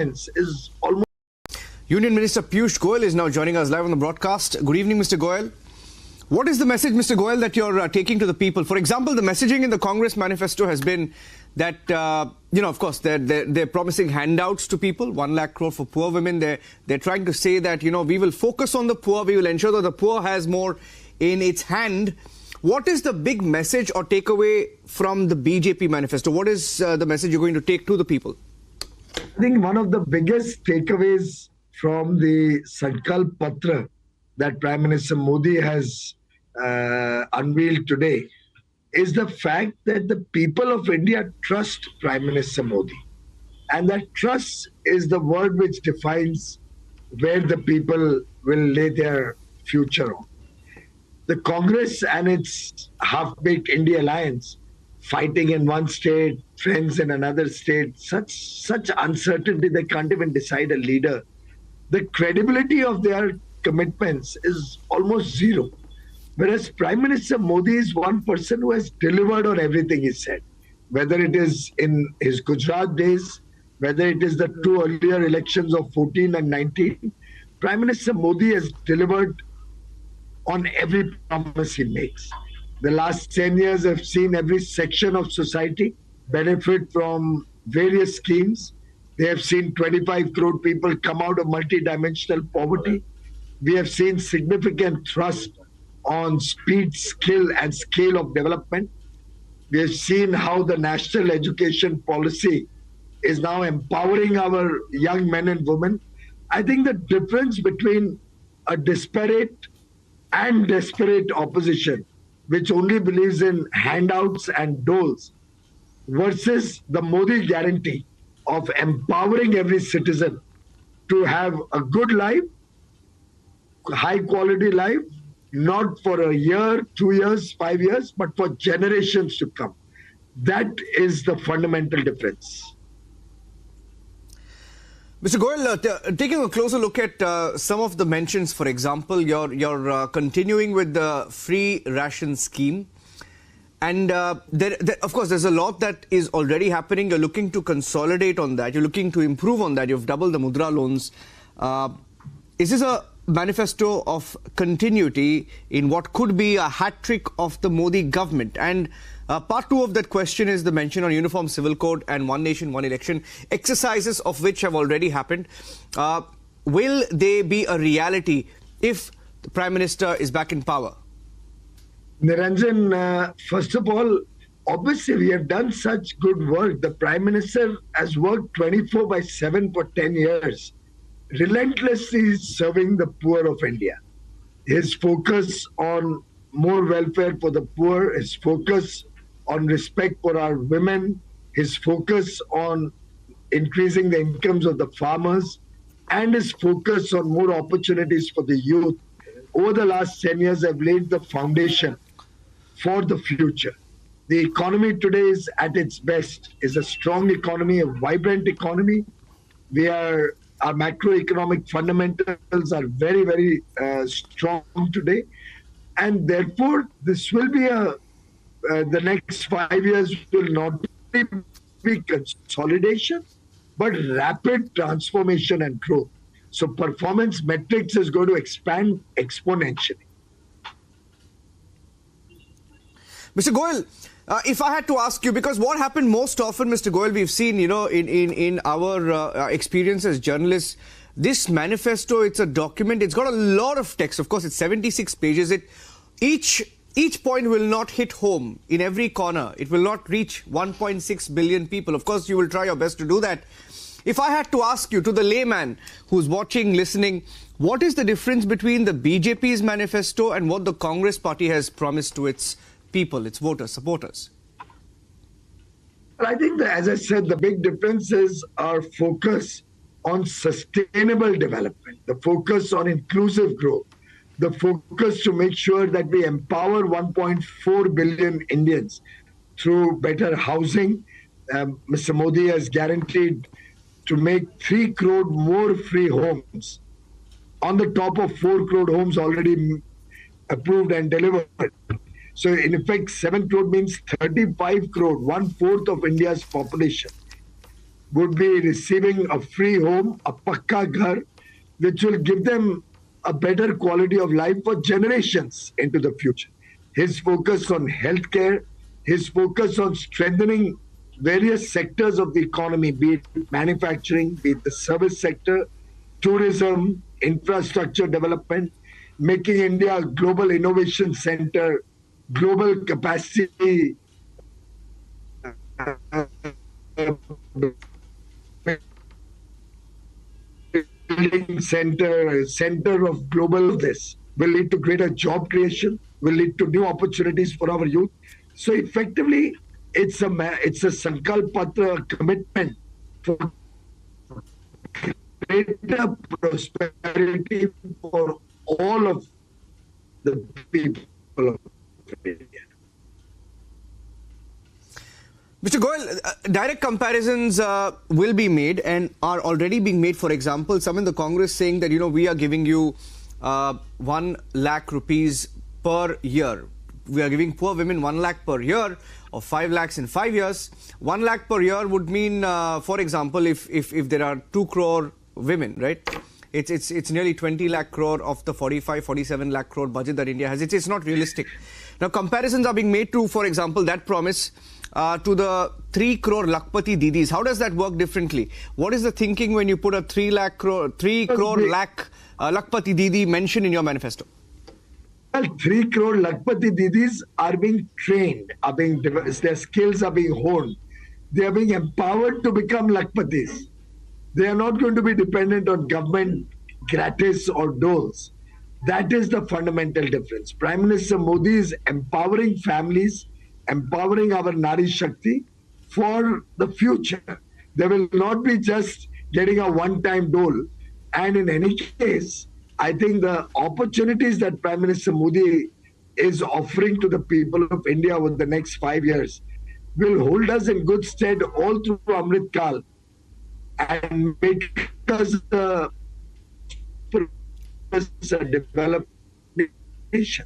is almost... Union Minister Piyush Goyal is now joining us live on the broadcast. Good evening, Mr. Goyal. What is the message, Mr. Goyal, that you're taking to the people? For example, the messaging in the Congress manifesto has been that, of course, they're promising handouts to people, 1 lakh crore for poor women. They're trying to say that, we will focus on the poor. We will ensure that the poor has more in its hand. What is the big message or takeaway from the BJP manifesto? What is the message you're going to take to the people? I think one of the biggest takeaways from the Sankalp Patra that Prime Minister Modi has unveiled today is the fact that the people of India trust Prime Minister Modi. And that trust is the word which defines where the people will lay their future on. The Congress and its half-baked India alliance, fighting in one state, friends in another state, such uncertainty they can't even decide a leader. The credibility of their commitments is almost zero. Whereas Prime Minister Modi is one person who has delivered on everything he said, whether it is in his Gujarat days, whether it is the two earlier elections of 14 and 19. Prime Minister Modi has delivered on every promise he makes. The last 10 years have seen every section of society benefit from various schemes. They have seen 25 crore people come out of multidimensional poverty. We have seen significant thrust on speed, skill, and scale of development. We have seen how the national education policy is now empowering our young men and women. I think the difference between a disparate and desperate opposition, which only believes in handouts and doles, versus the Modi guarantee of empowering every citizen to have a good life, high quality life, not for a year, 2 years, 5 years, but for generations to come. That is the fundamental difference. Mr. Goyal, taking a closer look at some of the mentions, for example, you're continuing with the free ration scheme. And of course, there's a lot that is already happening. You're looking to consolidate on that. You're looking to improve on that. You've doubled the Mudra loans. Is this a manifesto of continuity in what could be a hat trick of the Modi government? And part 2 of that question is the mention on Uniform Civil Code and One Nation, One Election, exercises of which have already happened. Will they be a reality if the Prime Minister is back in power? Niranjan, first of all, obviously we have done such good work. The Prime Minister has worked 24/7 for 10 years, relentlessly serving the poor of India. His focus on more welfare for the poor, his focus on respect for our women, his focus on increasing the incomes of the farmers, and his focus on more opportunities for the youth over the last 10 years have laid the foundation for the future. The economy today is at its best, is a strong economy, a vibrant economy. Our macroeconomic fundamentals are very, very strong today. And therefore, this will be the next 5 years will not be consolidation, but rapid transformation and growth. So performance metrics is going to expand exponentially. Mr. Goyal, if I had to ask you, because what happened most often, Mr. Goyal, we've seen, in our experience as journalists, this manifesto, it's a document, it's got a lot of text. Of course, it's 76 pages. Each point will not hit home in every corner. It will not reach 1.6 billion people. Of course, you will try your best to do that. If I had to ask you, to the layman who's watching, listening, what is the difference between the BJP's manifesto and what the Congress party has promised to its people, its voters, supporters? Well, I think that, as I said, the big difference is our focus on sustainable development, the focus on inclusive growth, the focus to make sure that we empower 1.4 billion Indians through better housing. Mr. Modi has guaranteed to make 3 crore more free homes on the top of 4 crore homes already approved and delivered. So in effect, 7 crore means 35 crore, 1/4 of India's population. would be receiving a free home, a pakka ghar, which will give them a better quality of life for generations into the future. His focus on healthcare, his focus on strengthening various sectors of the economy, be it manufacturing, be it the service sector, tourism, infrastructure development, making India a global innovation center, global capacity building center, center of global this will lead to greater job creation, will lead to new opportunities for our youth. So effectively, it's a Sankalp Patra commitment for greater prosperity for all of the people of India. Mr. Goyal, direct comparisons will be made and are already being made. For example, some in the Congress saying that, we are giving you 1 lakh rupees per year. We are giving poor women 1 lakh per year or 5 lakhs in 5 years. 1 lakh per year would mean, for example, if there are 2 crore women, right? It's nearly 20 lakh crore of the 47 lakh crore budget that India has. It's not realistic. Now, comparisons are being made to, for example, that promise to the 3 crore Lakpati Didis. How does that work differently? What is the thinking when you put a 3 crore Lakpati Didi mention in your manifesto? Well, 3 crore Lakpati Didis are being trained, their skills are being honed. They are being empowered to become Lakpatis. They are not going to be dependent on government gratis or doles. That is the fundamental difference. Prime Minister Modi is empowering families, empowering our Nari Shakti for the future. They will not be just getting a one-time dole. And in any case, I think the opportunities that Prime Minister Modi is offering to the people of India over the next 5 years will hold us in good stead all through Amrit Kal and make us a developed nation.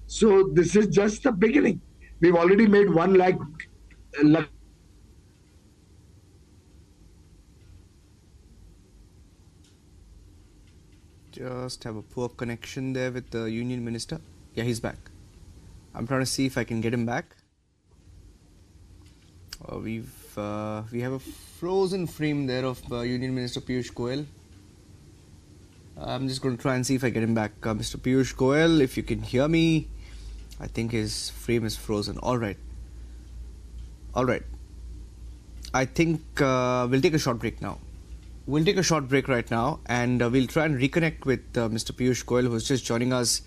So this is just the beginning. We've already made 1 lakh. Just have a poor connection there with the Union Minister. Yeah, he's back. I'm trying to see if I can get him back. We have a frozen frame there of Union Minister Piyush Goyal. I'm just going to try and see if I get him back. Mr. Piyush Goyal, if you can hear me, I think his frame is frozen. All right. I think we'll take a short break now. We'll take a short break right now and we'll try and reconnect with Mr. Piyush Goyal, who's just joining us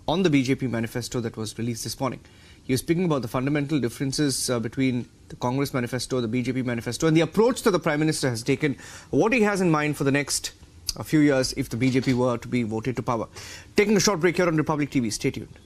on the BJP manifesto that was released this morning. He was speaking about the fundamental differences between the Congress manifesto, the BJP manifesto, and the approach that the Prime Minister has taken, what he has in mind for the next few years if the BJP were to be voted to power. Taking a short break here on Republic TV. Stay tuned.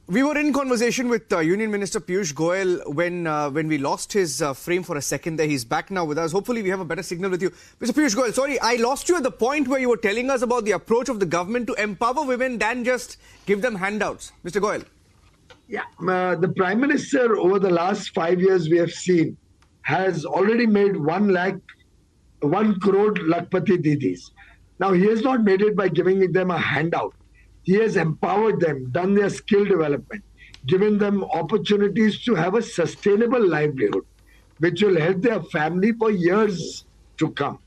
We were in conversation with Union Minister Piyush Goyal when we lost his frame for a second there. He's back now with us. Hopefully we have a better signal with you. Mr. Piyush Goyal, sorry, I lost you at the point where you were telling us about the approach of the government to empower women than just give them handouts. Mr. Goyal. Yeah, the Prime Minister over the last 5 years we have seen has already made 1 crore Lakpati Didis. Now he has not made it by giving them a handout. He has empowered them, done their skill development, given them opportunities to have a sustainable livelihood. which will help their family for years to come.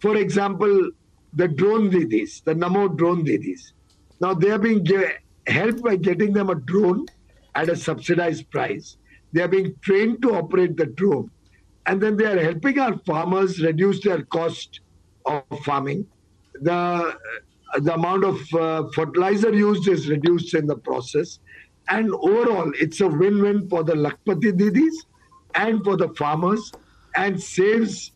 For example, the drone didis, the Namo drone didis. Now they are being helped by getting them a drone at a subsidized price. They are being trained to operate the drone. And then they are helping our farmers reduce their cost of farming. The amount of fertilizer used is reduced in the process. And overall, it's a win-win for the Lakpati Didis and for the farmers, and saves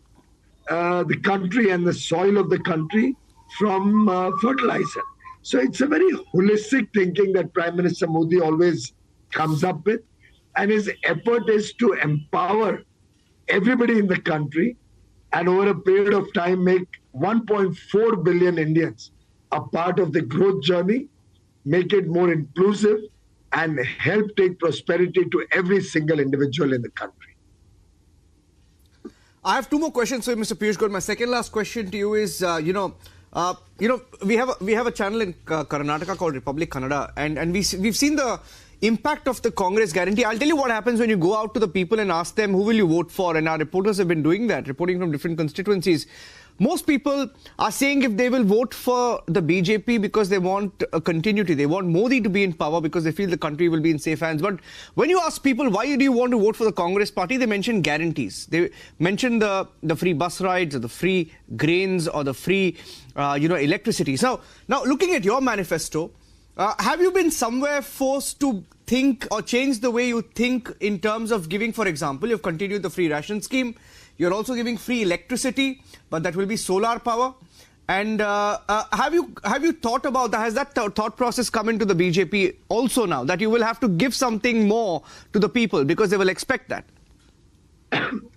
the country and the soil of the country from fertilizer. So it's a very holistic thinking that Prime Minister Modi always comes up with. And his effort is to empower everybody in the country and over a period of time make 1.4 billion Indians a part of the growth journey, make it more inclusive, and help take prosperity to every single individual in the country. I have two more questions for you, Mr. Piyush Goyal. My second last question to you is, we have a channel in Karnataka called Republic Kannada, and we've seen the impact of the Congress guarantee. I'll tell you what happens when you go out to the people and ask them who will you vote for, and our reporters have been doing that, reporting from different constituencies. Most people are saying if they will vote for the BJP because they want a continuity, they want Modi to be in power because they feel the country will be in safe hands. But when you ask people why do you want to vote for the Congress party, they mention guarantees. They mention the free bus rides or the free grains or the free electricity. So now looking at your manifesto, have you been somewhere forced to think or change the way you think in terms of giving, for example, you've continued the free ration scheme, you're also giving free electricity, but that will be solar power. And have you thought about that? Has that thought process come into the BJP also now, that you will have to give something more to the people because they will expect that?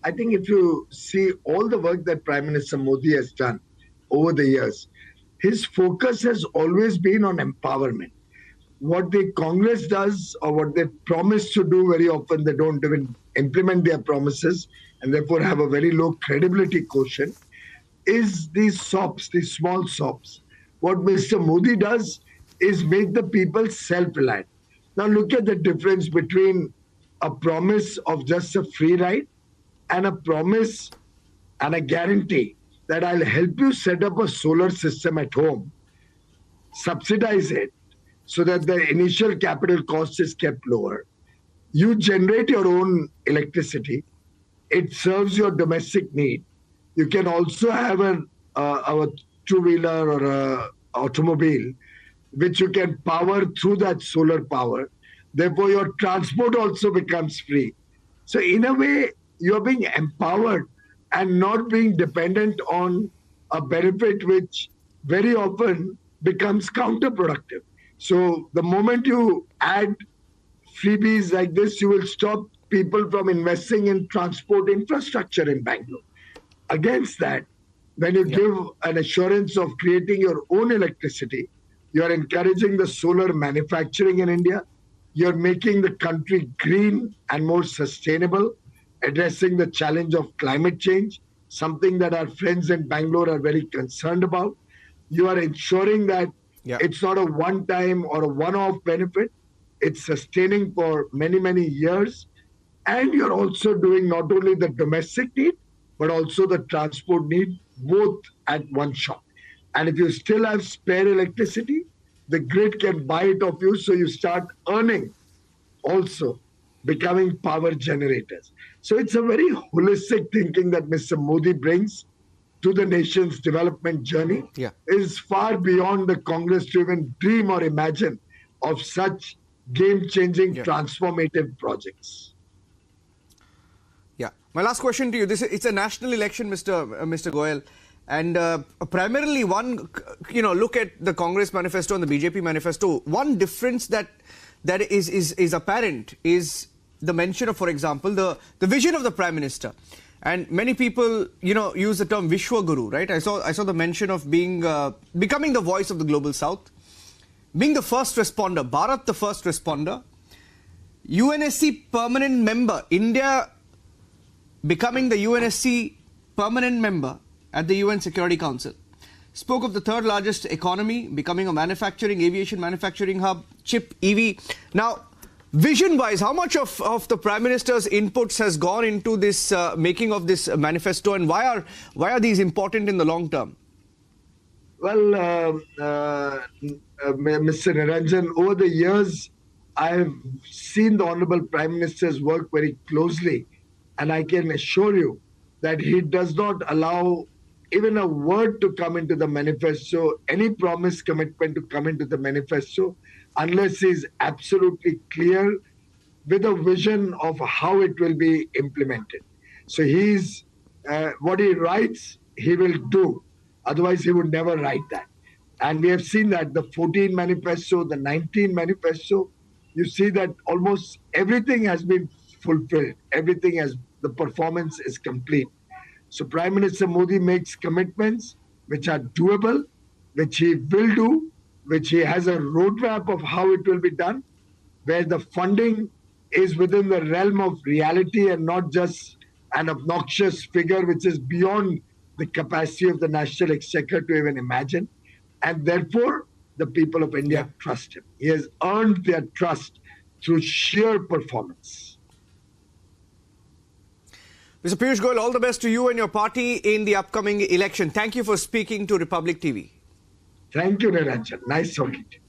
I think if you see all the work that Prime Minister Modi has done over the years, his focus has always been on empowerment. What the Congress does or what they promise to do, very often they don't even implement their promises and therefore have a very low credibility quotient, is these SOPs, these small SOPs. What Mr. Modi does is make the people self-reliant. Now look at the difference between a promise of just a free ride and a promise and a guarantee that I'll help you set up a solar system at home, subsidize it so that the initial capital cost is kept lower. You generate your own electricity. It serves your domestic need. You can also have a two-wheeler or an automobile, which you can power through that solar power. Therefore, your transport also becomes free. So in a way, you're being empowered and not being dependent on a benefit which very often becomes counterproductive. So the moment you add freebies like this, you will stop people from investing in transport infrastructure in Bangalore. Against that, when you give an assurance of creating your own electricity, you're encouraging the solar manufacturing in India. You're making the country green and more sustainable, addressing the challenge of climate change, something that our friends in Bangalore are very concerned about. You are ensuring that it's not a one-time or a one-off benefit. It's sustaining for many, many years. And you're also doing not only the domestic need, but also the transport need, both at one shot. And if you still have spare electricity, the grid can buy it off you, so you start earning also, becoming power generators. So it's a very holistic thinking that Mr. Modi brings to the nation's development journey. Is far beyond the Congress to even dream or imagine of such game-changing, transformative projects. My last question to you. It's a national election, Mr. Goyal. And primarily look at the Congress manifesto and the BJP manifesto. One difference that is apparent is the mention of, for example, the vision of the Prime Minister. And many people, use the term Vishwa Guru, right? I saw the mention of becoming the voice of the global South, being the first responder, Bharat the first responder, UNSC permanent member, India becoming the UNSC permanent member at the UN Security Council. Spoke of the third largest economy, becoming a aviation manufacturing hub, chip, EV. Now, Vision-wise, how much of the Prime Minister's inputs has gone into this making of this manifesto, and why are these important in the long term? Well, Mr. Niranjan, over the years, I have seen the Honorable Prime Minister's work very closely, and I can assure you that he does not allow even a word to come into the manifesto, any promise, commitment to come into the manifesto, unless he is absolutely clear with a vision of how it will be implemented. So what he writes, he will do. Otherwise, he would never write that. And we have seen that the 14 manifesto, the 19 manifesto, you see that almost everything has been fulfilled. The performance is complete. So Prime Minister Modi makes commitments which are doable, which he will do, which he has a roadmap of how it will be done, where the funding is within the realm of reality and not just an obnoxious figure which is beyond the capacity of the National Exchequer to even imagine. And therefore, the people of India trust him. He has earned their trust through sheer performance. Mr. Piyush Goyal, all the best to you and your party in the upcoming election. Thank you for speaking to Republic TV. Thank you, Niranjan. Nice talking to you.